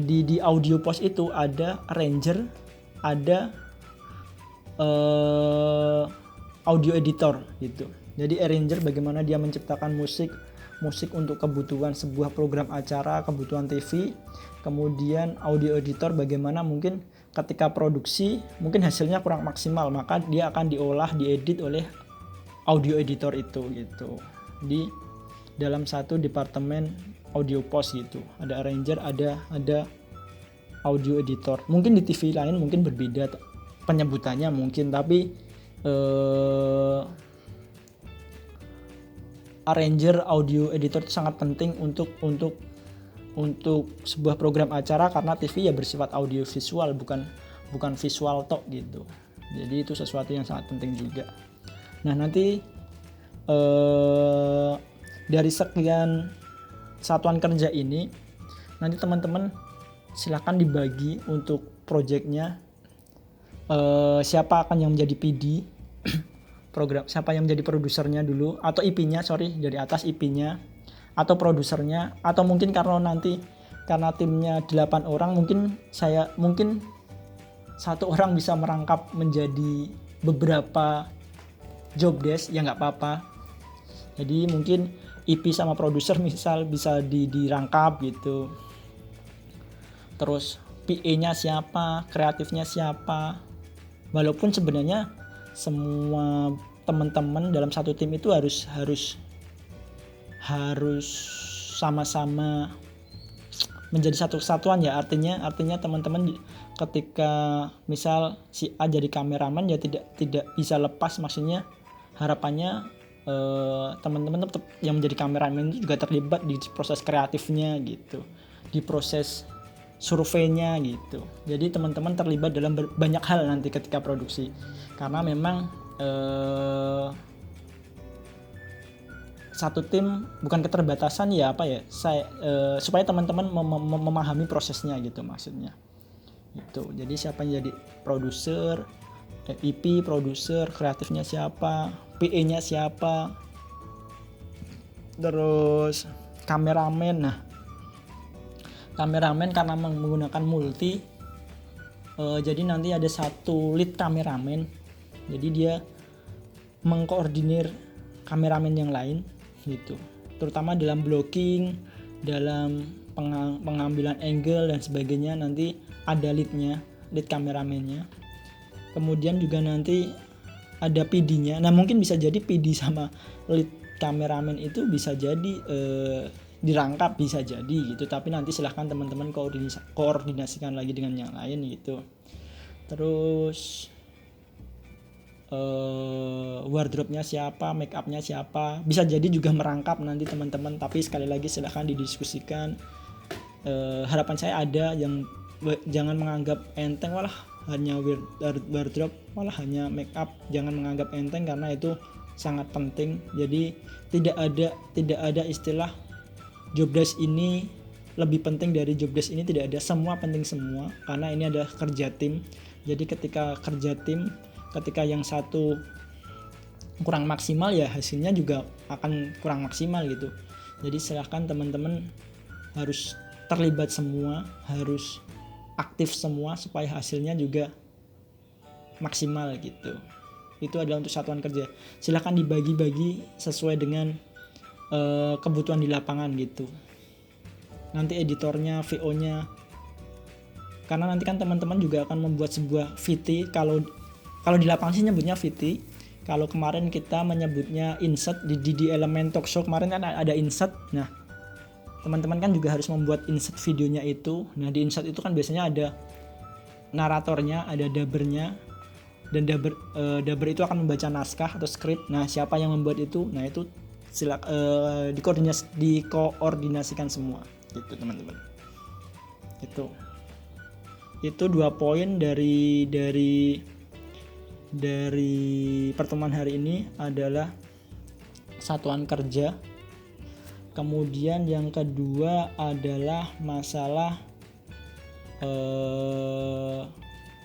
di audio post itu ada arranger, ada audio editor gitu. Jadi arranger bagaimana dia menciptakan musik untuk kebutuhan sebuah program acara, kebutuhan TV. Kemudian audio editor bagaimana mungkin ketika produksi mungkin hasilnya kurang maksimal, maka dia akan diolah, diedit oleh audio editor itu gitu. Di dalam satu departemen audio post gitu. Ada arranger, ada audio editor. Mungkin di TV lain mungkin berbeda penyebutannya mungkin, tapi arranger, audio editor itu sangat penting untuk sebuah program acara, karena TV ya bersifat audio visual, bukan visual tok gitu. Jadi itu sesuatu yang sangat penting juga. Nah, nanti dari sekian satuan kerja ini nanti teman-teman silakan dibagi untuk proyeknya. Siapa akan yang menjadi PD program, siapa yang menjadi produsernya dulu, atau IP-nya, dari atas IP-nya atau produsernya, atau mungkin karena timnya 8 orang mungkin satu orang bisa merangkap menjadi beberapa job desk, ya nggak apa-apa. Jadi mungkin IP sama produser misal bisa dirangkap gitu. Terus PA-nya siapa, kreatifnya siapa. Walaupun sebenarnya semua teman-teman dalam satu tim itu harus sama-sama menjadi satu kesatuan ya. Artinya teman-teman ketika misal si A jadi kameramen ya tidak bisa lepas, maksudnya harapannya teman-teman tetap yang menjadi kameramen itu juga terlibat di proses kreatifnya gitu, di proses surveinya gitu. Jadi teman-teman terlibat dalam banyak hal nanti ketika produksi, karena memang satu tim bukan keterbatasan ya supaya teman-teman memahami prosesnya gitu maksudnya itu. Jadi siapa yang jadi produser, IP, produser, kreatifnya siapa, PA-nya siapa, terus kameramen. Nah, kameramen karena menggunakan multi, jadi nanti ada satu lead kameramen, jadi dia mengkoordinir kameramen yang lain gitu, terutama dalam blocking, dalam pengambilan angle dan sebagainya. Nanti ada lead kameramennya. Kemudian juga nanti ada PD-nya. Nah, mungkin bisa jadi PD sama lead kameramen itu bisa jadi dirangkap bisa jadi gitu, tapi nanti silahkan teman-teman koordinasikan lagi dengan yang lain gitu. Terus wardrobe-nya siapa, make up-nya siapa, bisa jadi juga merangkap nanti teman-teman, tapi sekali lagi silahkan didiskusikan. Harapan saya ada yang jangan menganggap enteng walah hanya wardrobe, walah hanya make up, jangan menganggap enteng karena itu sangat penting. Jadi tidak ada istilah job desk ini lebih penting dari job desk ini, tidak ada, semua penting semua karena ini adalah kerja tim. Jadi ketika kerja tim, ketika yang satu kurang maksimal ya hasilnya juga akan kurang maksimal gitu. Jadi silahkan teman-teman harus terlibat semua, harus aktif semua supaya hasilnya juga maksimal gitu. Itu adalah untuk satuan kerja. Silahkan dibagi-bagi sesuai dengan kebutuhan di lapangan gitu. Nanti editornya, VO-nya, karena nanti kan teman-teman juga akan membuat sebuah VT. Kalau di lapangan sih nyebutnya VT. Kalau kemarin kita menyebutnya insert di elemen talk show kemarin kan ada insert. Nah, teman-teman kan juga harus membuat insert videonya itu. Nah, di insert itu kan biasanya ada naratornya, ada dubbernya, dan dubber itu akan membaca naskah atau skrip. Nah, siapa yang membuat itu? Nah, itu dikoordinasikan semua gitu teman-teman. Itu 2 poin dari pertemuan hari ini adalah satuan kerja. Kemudian yang kedua adalah masalah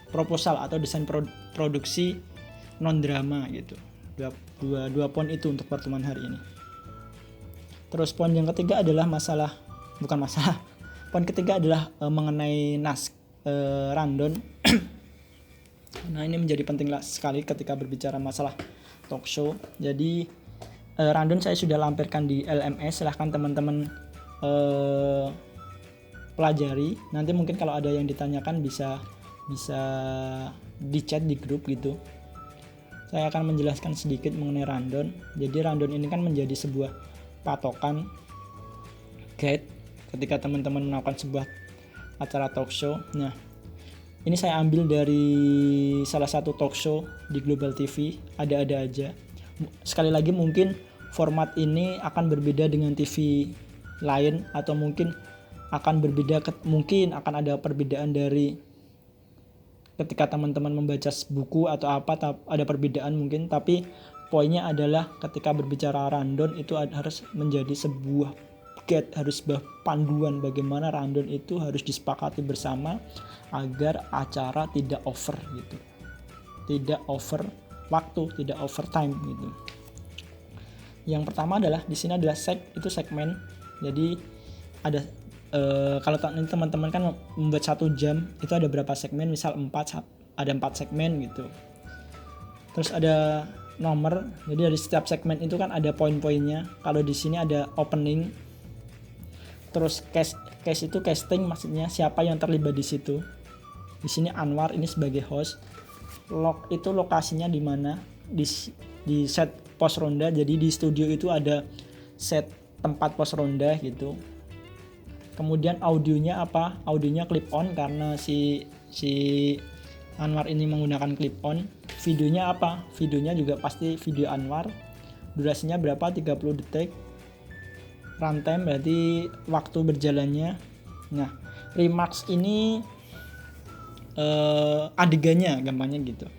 proposal atau desain produksi non drama gitu. Dua poin itu untuk pertemuan hari ini. Terus poin yang ketiga adalah poin ketiga adalah mengenai rundown. Nah, ini menjadi penting sekali ketika berbicara masalah talk show. Jadi rundown saya sudah lampirkan di LMS, silahkan teman-teman pelajari. Nanti mungkin kalau ada yang ditanyakan bisa di chat di grup gitu. Saya akan menjelaskan sedikit mengenai rundown. Jadi rundown ini kan menjadi sebuah patokan guide ketika teman-teman melakukan sebuah acara talk show. Nah, ini saya ambil dari salah satu talk show di Global TV, ada-ada aja. Sekali lagi mungkin format ini akan berbeda dengan TV lain, atau mungkin akan ada perbedaan dari ketika teman-teman membaca buku atau apa, ada perbedaan mungkin, tapi poinnya adalah ketika berbicara rundown itu harus menjadi sebuah guide, harus sebuah panduan bagaimana rundown itu harus disepakati bersama agar acara tidak over gitu, tidak over waktu, tidak over time gitu. Yang pertama adalah di sini adalah segmen. Jadi ada kalau teman-teman kan membuat 1 jam itu ada berapa segmen, misal 4 segmen gitu. Terus ada nomor, jadi dari setiap segmen itu kan ada poin-poinnya. Kalau di sini ada opening, terus cast itu casting, maksudnya siapa yang terlibat di situ. Di sini Anwar ini sebagai host. Log itu lokasinya di mana, di set pos ronda. Jadi di studio itu ada set tempat pos ronda gitu. Kemudian audionya apa? Audionya clip on karena si Anwar ini menggunakan clip on. Videonya apa? Videonya juga pasti video Anwar. Durasinya berapa? 30 detik. Runtime berarti waktu berjalannya. Nah, remarks ini adegannya gampangnya gitu.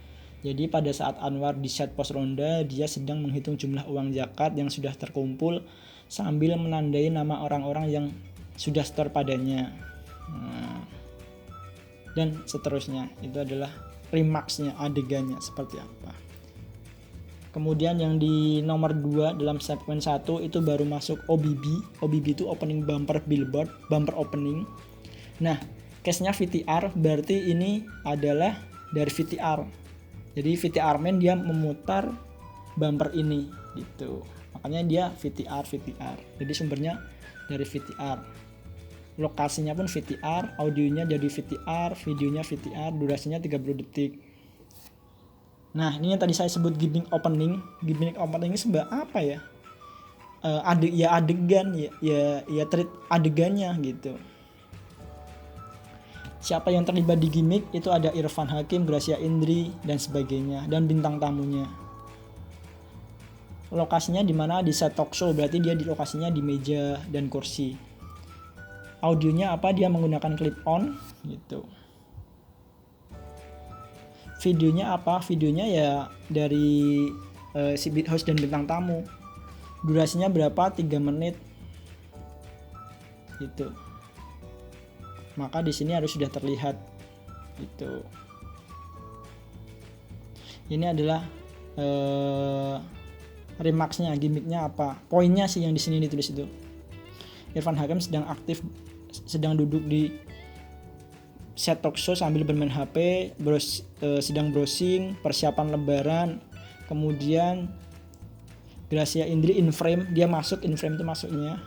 Jadi pada saat Anwar di set pos ronda, dia sedang menghitung jumlah uang zakat yang sudah terkumpul sambil menandai nama orang-orang yang sudah store padanya. Nah, dan seterusnya. Itu adalah remarksnya, adegannya seperti apa. Kemudian yang di nomor 2 dalam segmen 1 itu baru masuk OBB. OBB itu opening bumper billboard, bumper opening. Nah, case-nya VTR, berarti ini adalah dari VTR. Jadi VTR man dia memutar bumper ini gitu. Makanya dia VTR. Jadi sumbernya dari VTR. Lokasinya pun VTR, audionya jadi VTR, videonya VTR, durasinya 30 detik. Nah, ini yang tadi saya sebut gimmick opening. Gimmick opening ini sebenarnya apa ya? adegan ya treat adegannya gitu. Siapa yang terlibat di gimmick itu ada Irfan Hakim, Gracia Indri dan sebagainya, dan bintang tamunya. Lokasinya di mana? Di set talk show, berarti dia di lokasinya di meja dan kursi. Audionya apa? Dia menggunakan clip on gitu. Videonya apa? Videonya ya dari si beat host dan bintang tamu. Durasinya berapa? 3 menit gitu. Maka di sini harus sudah terlihat gitu. Ini adalah remarksnya, gimmicknya apa, poinnya sih yang di sini ditulis itu. Irfan Hakim sedang duduk di set talk show sambil bermain HP, sedang browsing, persiapan lebaran. Kemudian Gracia Indri in frame, dia masuk in frame itu masuknya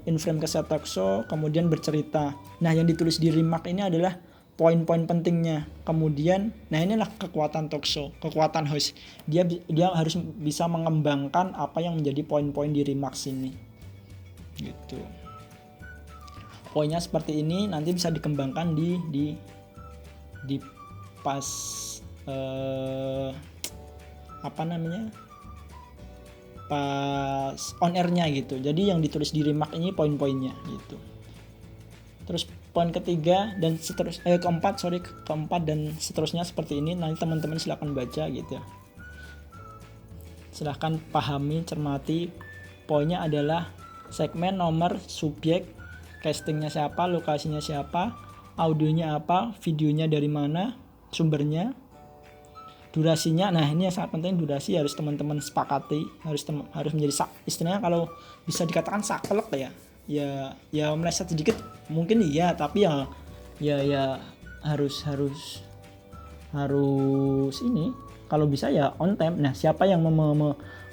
in frame ke set talk show, kemudian bercerita. Nah, yang ditulis di remark ini adalah poin-poin pentingnya. Kemudian, nah inilah kekuatan talk show, kekuatan host. Dia harus bisa mengembangkan apa yang menjadi poin-poin di remarks ini. Gitu. Poinnya seperti ini, nanti bisa dikembangkan di pas pas on air-nya gitu. Jadi yang ditulis di remark ini poin-poinnya gitu. Terus poin ketiga dan keempat dan seterusnya seperti ini. Nanti teman-teman silakan baca gitu. Silahkan pahami, cermati. Poinnya adalah segmen, nomor, subjek, castingnya siapa, lokasinya siapa, audionya apa, videonya dari mana, sumbernya, durasinya. Nah, ini yang sangat penting, durasi harus teman-teman sepakati, harus menjadi istilahnya kalau bisa dikatakan saklek ya meleset sedikit mungkin iya, tapi ya harus ini kalau bisa ya on time. Nah, siapa yang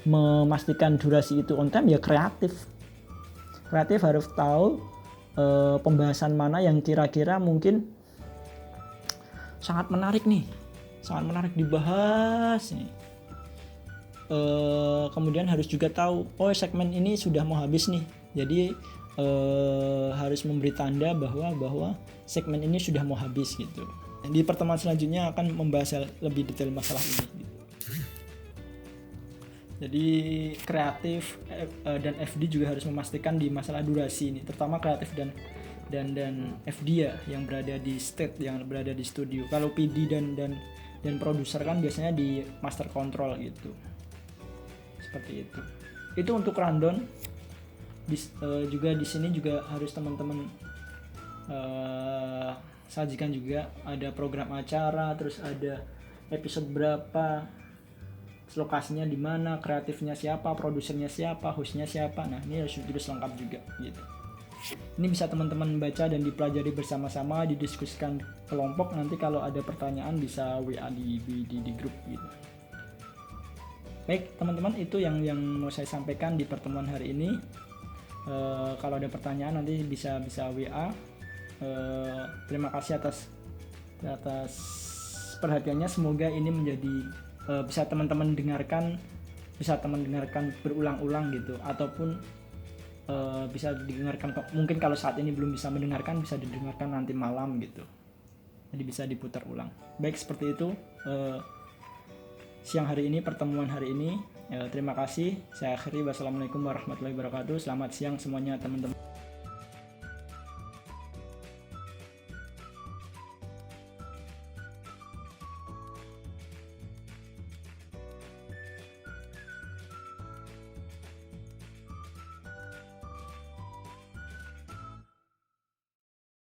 memastikan durasi itu on time? Ya kreatif harus tahu pembahasan mana yang kira-kira mungkin sangat menarik dibahas nih. Kemudian harus juga tahu segmen ini sudah mau habis nih, jadi harus memberi tanda bahwa segmen ini sudah mau habis gitu. Di pertemuan selanjutnya akan membahas lebih detail masalah ini gitu. Jadi kreatif dan FD juga harus memastikan di masalah durasi ini, terutama kreatif dan FD ya, yang berada di state, yang berada di studio. Kalau PD dan produser kan biasanya di master control gitu. Seperti itu. Itu untuk rundown. Juga di sini juga harus teman-teman sajikan juga ada program acara, terus ada episode berapa, lokasinya di mana, kreatifnya siapa, produsernya siapa, hostnya siapa. Nah, ini harus lengkap juga gitu. Ini bisa teman-teman baca dan dipelajari bersama-sama, didiskusikan kelompok. Nanti kalau ada pertanyaan bisa WA di grup gitu. Baik teman-teman, itu yang mau saya sampaikan di pertemuan hari ini. Kalau ada pertanyaan nanti bisa WA. Terima kasih atas perhatiannya. Semoga ini menjadi bisa teman-teman dengarkan berulang-ulang gitu, ataupun bisa didengarkan, mungkin kalau saat ini belum bisa mendengarkan, bisa didengarkan nanti malam gitu, jadi bisa diputar ulang. Baik, seperti itu siang hari ini, pertemuan hari ini. Terima kasih, saya akhiri. Wassalamualaikum warahmatullahi wabarakatuh. Selamat siang semuanya teman-teman.